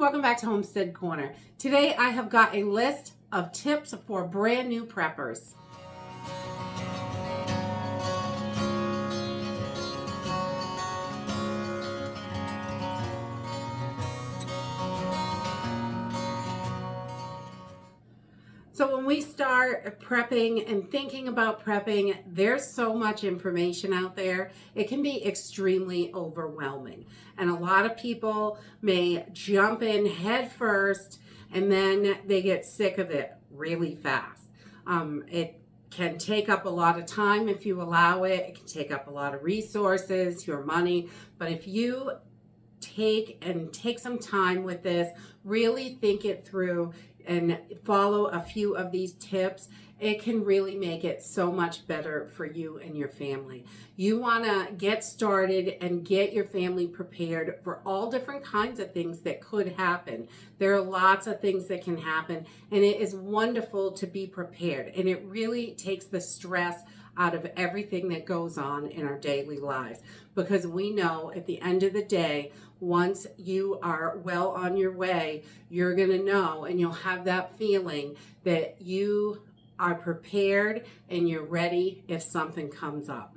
welcome back to Homestead Corner. Today I have got a list of tips for brand new preppers. So when we start prepping and thinking about prepping, there's so much information out there. It can be extremely overwhelming. And a lot of people may jump in head first and then they get sick of it really fast. It can take up a lot of time if you allow it. It can take up a lot of resources, your money. But if you take some time with this, really think it through and follow a few of these tips, it can really make it so much better for you and your family. You want to get started and get your family prepared for all different kinds of things that could happen. There are lots of things that can happen, and it is wonderful to be prepared, and it really takes the stress out of everything that goes on in our daily lives, because we know at the end of the day, once you are well on your way, you're going to know and you'll have that feeling that you are prepared and you're ready if something comes up.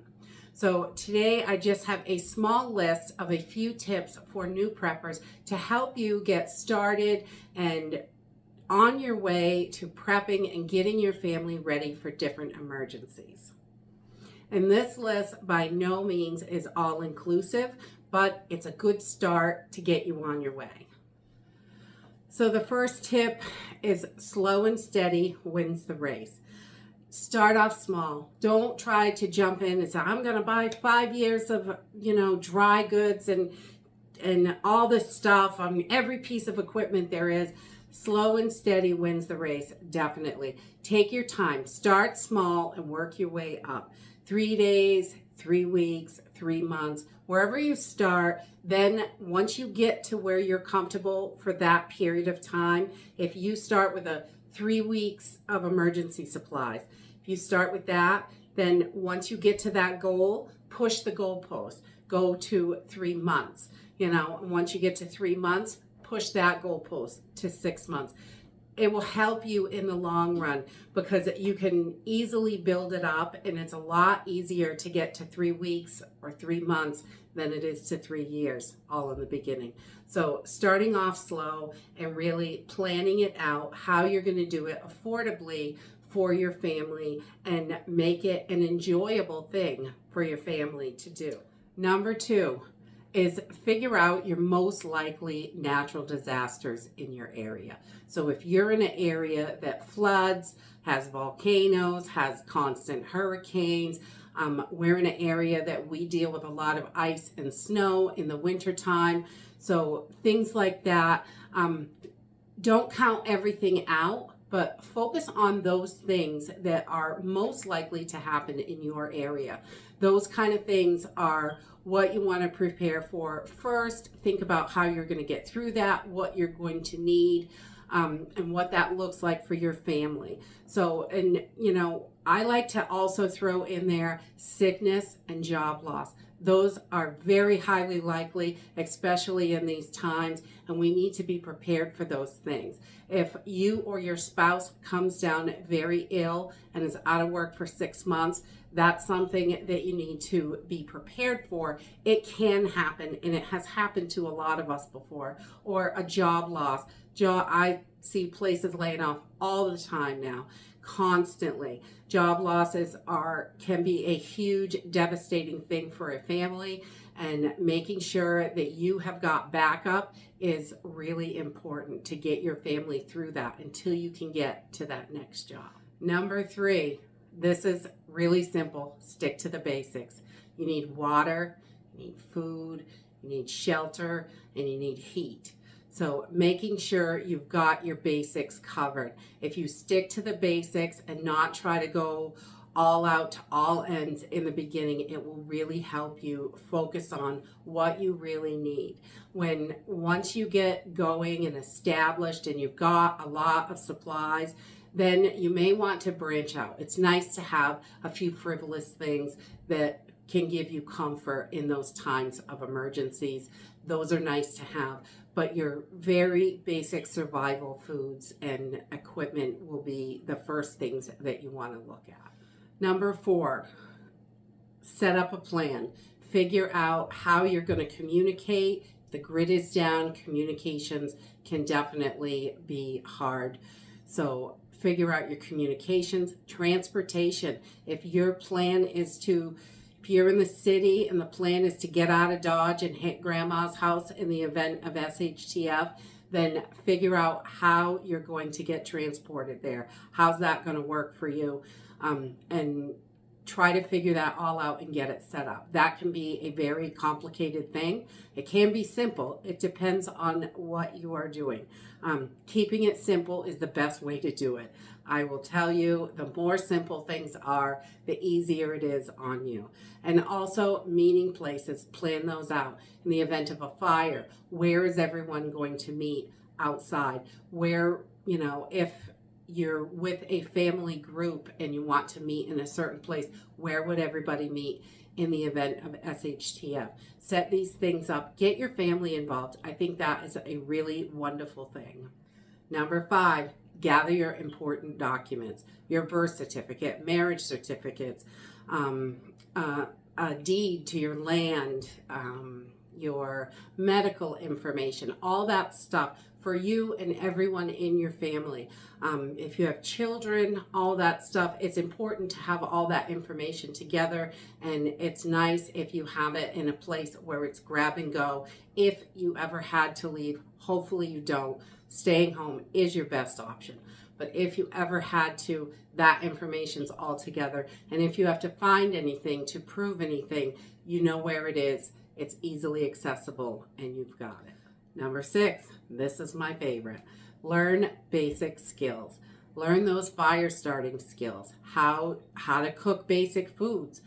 So today I just have a small list of a few tips for new preppers to help you get started and on your way to prepping and getting your family ready for different emergencies. And this list by no means is all inclusive, but it's a good start to get you on your way. So the first tip is slow and steady wins the race. Start off small. Don't try to jump in and say, I'm going to buy 5 years of, dry goods and all this stuff on every piece of equipment there is. Slow and steady wins the race, definitely. Take your time. Start small and work your way up. 3 days, 3 weeks, 3 months, wherever you start. Then once you get to where you're comfortable for that period of time, if you start with 3 weeks of emergency supplies, if you start with that, then once you get to that goal, push the goalpost. Go to 3 months. Once you get to 3 months, push that goalpost to 6 months. It will help you in the long run because you can easily build it up, and it's a lot easier to get to 3 weeks or 3 months than it is to 3 years, all in the beginning. So starting off slow and really planning it out, how you're going to do it affordably for your family and make it an enjoyable thing for your family to do. Number 2 is figure out your most likely natural disasters in your area. So if you're in an area that floods, has volcanoes, has constant hurricanes, we're in an area that we deal with a lot of ice and snow in the wintertime. So things like that, don't count everything out, but focus on those things that are most likely to happen in your area. Those kind of things are what you want to prepare for first. Think about how you're going to get through that, what you're going to need, and what that looks like for your family. So, I like to also throw in there sickness and job loss. Those are very highly likely, especially in these times, and we need to be prepared for those things. If you or your spouse comes down very ill and is out of work for 6 months, that's something that you need to be prepared for. It can happen, and it has happened to a lot of us before. Or a job loss. I see places laying off all the time now, constantly. Job losses can be a huge, devastating thing for a family, and making sure that you have got backup is really important to get your family through that until you can get to that next job. Number 3, this is really simple. Stick to the basics. You need water, you need food, you need shelter, and you need heat. So making sure you've got your basics covered. If you stick to the basics and not try to go all out to all ends in the beginning, it will really help you focus on what you really need. Once you get going and established and you've got a lot of supplies, then you may want to branch out. It's nice to have a few frivolous things that can give you comfort in those times of emergencies. Those are nice to have. but your very basic survival foods and equipment will be the first things that you want to look at. Number 4, set up a plan. Figure out how you're going to communicate. The grid is down. Communications can definitely be hard. So figure out your communications. Transportation. If your plan is to, if you're in the city and the plan is to get out of Dodge and hit grandma's house in the event of SHTF, then figure out how you're going to get transported there. How's that going to work for you? And try to figure that all out and get it set up. That can be a very complicated thing. It can be simple. It depends on what you are doing. Keeping it simple is the best way to do it. I will tell you, the more simple things are, the easier it is on you. And also meeting places, plan those out. In the event of a fire, where is everyone going to meet outside? Where, if you're with a family group and you want to meet in a certain place, where would everybody meet in the event of SHTF? Set these things up. Get your family involved. I think that is a really wonderful thing. Number 5, gather your important documents. Your birth certificate, marriage certificates, a deed to your land, your medical information, all that stuff for you and everyone in your family. If you have children, all that stuff, it's important to have all that information together, and it's nice if you have it in a place where it's grab and go. If you ever had to leave, hopefully you don't, staying home is your best option. But if you ever had to, that information's all together. And if you have to find anything to prove anything, you know where it is. It's easily accessible and you've got it. Number 6, this is my favorite. Learn basic skills. Learn those fire starting skills, how to cook basic foods,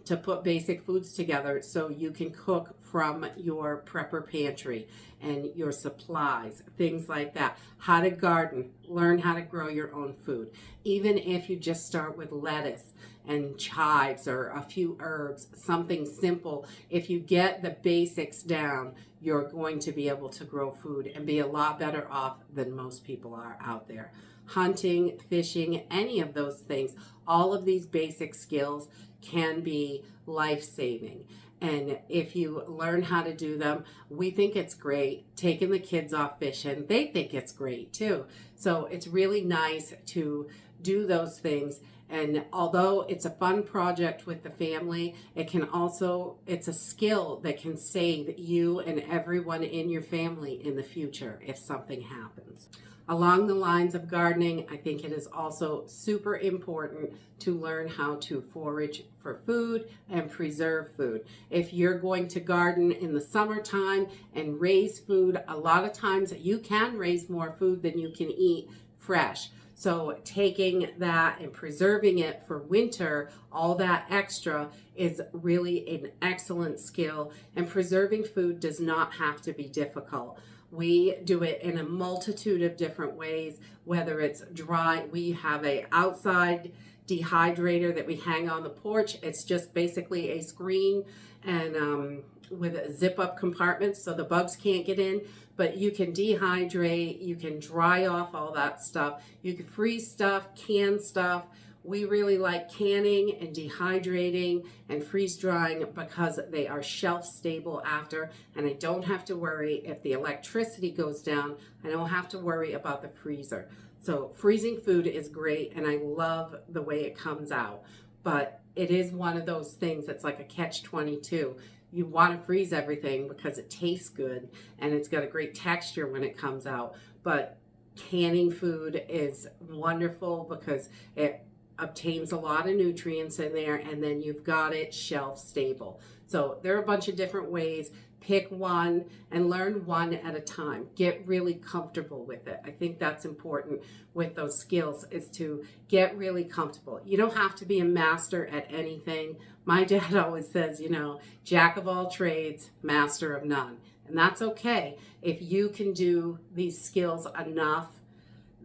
to put basic foods together so you can cook from your prepper pantry and your supplies, things like that. How to garden, learn how to grow your own food. Even if you just start with lettuce and chives or a few herbs, something simple. If you get the basics down, you're going to be able to grow food and be a lot better off than most people are out there. Hunting, fishing, any of those things, all of these basic skills can be life-saving. And if you learn how to do them, we think it's great. Taking the kids off fishing, they think it's great too. So it's really nice to do those things. And although it's a fun project with the family, it's a skill that can save you and everyone in your family in the future if something happens. Along the lines of gardening, I think it is also super important to learn how to forage for food and preserve food. If you're going to garden in the summertime and raise food, a lot of times you can raise more food than you can eat fresh. So taking that and preserving it for winter, all that extra, is really an excellent skill. And preserving food does not have to be difficult. We do it in a multitude of different ways, whether it's dry. We have a outside dehydrator that we hang on the porch. It's just basically a screen and with zip up compartments so the bugs can't get in. But you can dehydrate, you can dry off all that stuff. You can freeze stuff, can stuff. We really like canning and dehydrating and freeze drying because they are shelf stable after, and I don't have to worry if the electricity goes down. I don't have to worry about the freezer. So freezing food is great, and I love the way it comes out. But it is one of those things that's like a catch-22. You want to freeze everything because it tastes good and it's got a great texture when it comes out. But canning food is wonderful because it obtains a lot of nutrients in there, and then you've got it shelf stable. So there are a bunch of different ways. Pick one and learn one at a time. Get really comfortable with it. I think that's important with those skills, is to get really comfortable. You don't have to be a master at anything. My dad always says, jack of all trades, master of none. And that's okay. If you can do these skills enough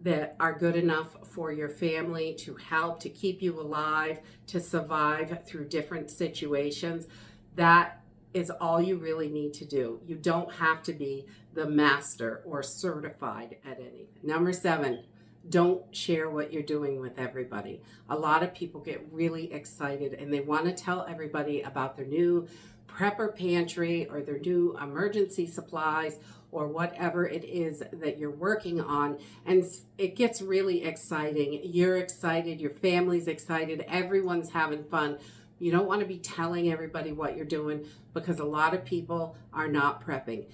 that are good enough for your family to help, to keep you alive, to survive through different situations, that is all you really need to do. You don't have to be the master or certified at anything. Number 7, don't share what you're doing with everybody. A lot of people get really excited and they want to tell everybody about their new prepper pantry or their new emergency supplies or whatever it is that you're working on. And it gets really exciting. You're excited, your family's excited, everyone's having fun. You don't want to be telling everybody what you're doing because a lot of people are not prepping.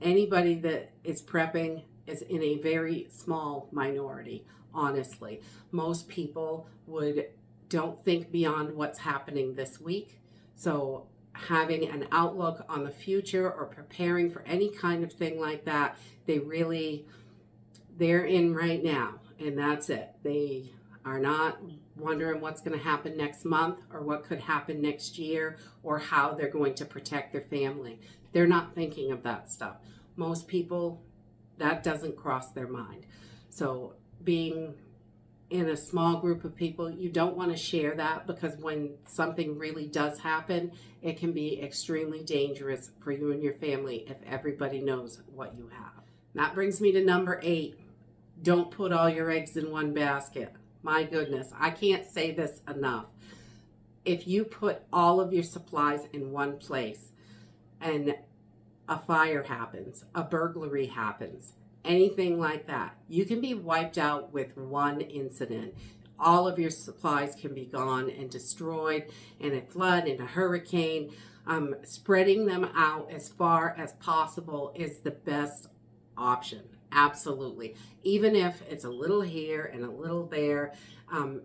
Anybody that is prepping is in a very small minority, honestly. Most people don't think beyond what's happening this week. So having an outlook on the future or preparing for any kind of thing like that, they're in right now, and that's it. They are not wondering what's going to happen next month or what could happen next year or how they're going to protect their family. They're not thinking of that stuff. Most people, that doesn't cross their mind. So being in a small group of people, you don't want to share that because when something really does happen, it can be extremely dangerous for you and your family if everybody knows what you have. That brings me to number 8. Don't put all your eggs in one basket. My goodness, I can't say this enough. If you put all of your supplies in one place and a fire happens, a burglary happens, anything like that, you can be wiped out with one incident. All of your supplies can be gone and destroyed in a flood, in a hurricane. Spreading them out as far as possible is the best option. Absolutely. Even if it's a little here and a little there,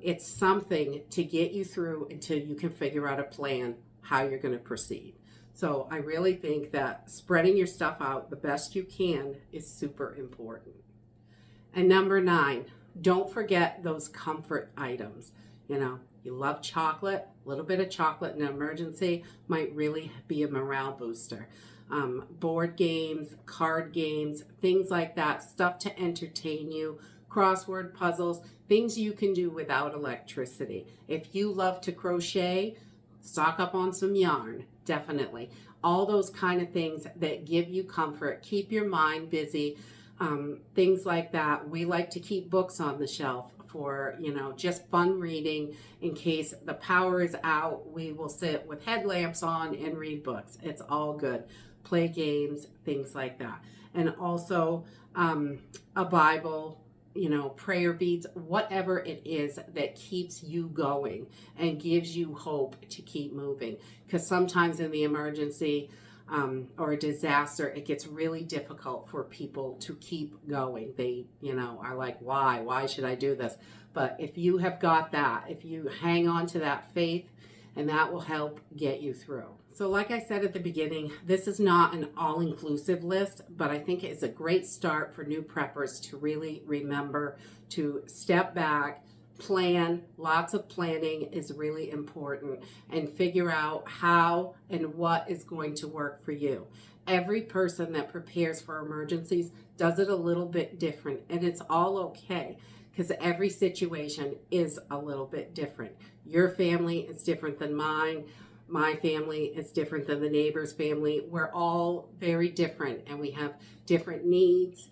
it's something to get you through until you can figure out a plan how you're going to proceed. So I really think that spreading your stuff out the best you can is super important. And number 9, don't forget those comfort items. You know, you love chocolate, a little bit of chocolate in an emergency might really be a morale booster. Board games, card games, things like that, stuff to entertain you, crossword puzzles, things you can do without electricity. If you love to crochet, stock up on some yarn, definitely. All those kind of things that give you comfort, keep your mind busy, things like that. We like to keep books on the shelf for, just fun reading. In case the power is out, we will sit with headlamps on and read books. It's all good. Play games, things like that. And also a Bible, prayer beads, whatever it is that keeps you going and gives you hope to keep moving. Because sometimes in the emergency or a disaster, it gets really difficult for people to keep going. They, are like, why should I do this? But if you have got that, if you hang on to that faith, and that will help get you through. So like I said at the beginning, this is not an all-inclusive list, but I think it's a great start for new preppers to really remember to step back, plan. Lots of planning is really important, and figure out how and what is going to work for you. Every person that prepares for emergencies does it a little bit different, and it's all okay because every situation is a little bit different. Your family is different than mine. My family is different than the neighbor's family. We're all very different, and we have different needs,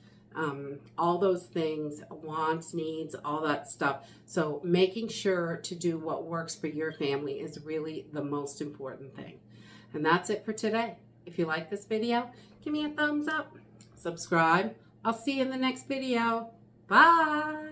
all those things, wants, needs, all that stuff. So making sure to do what works for your family is really the most important thing. And that's it for today. If you like this video, give me a thumbs up, subscribe. I'll see you in the next video. Bye.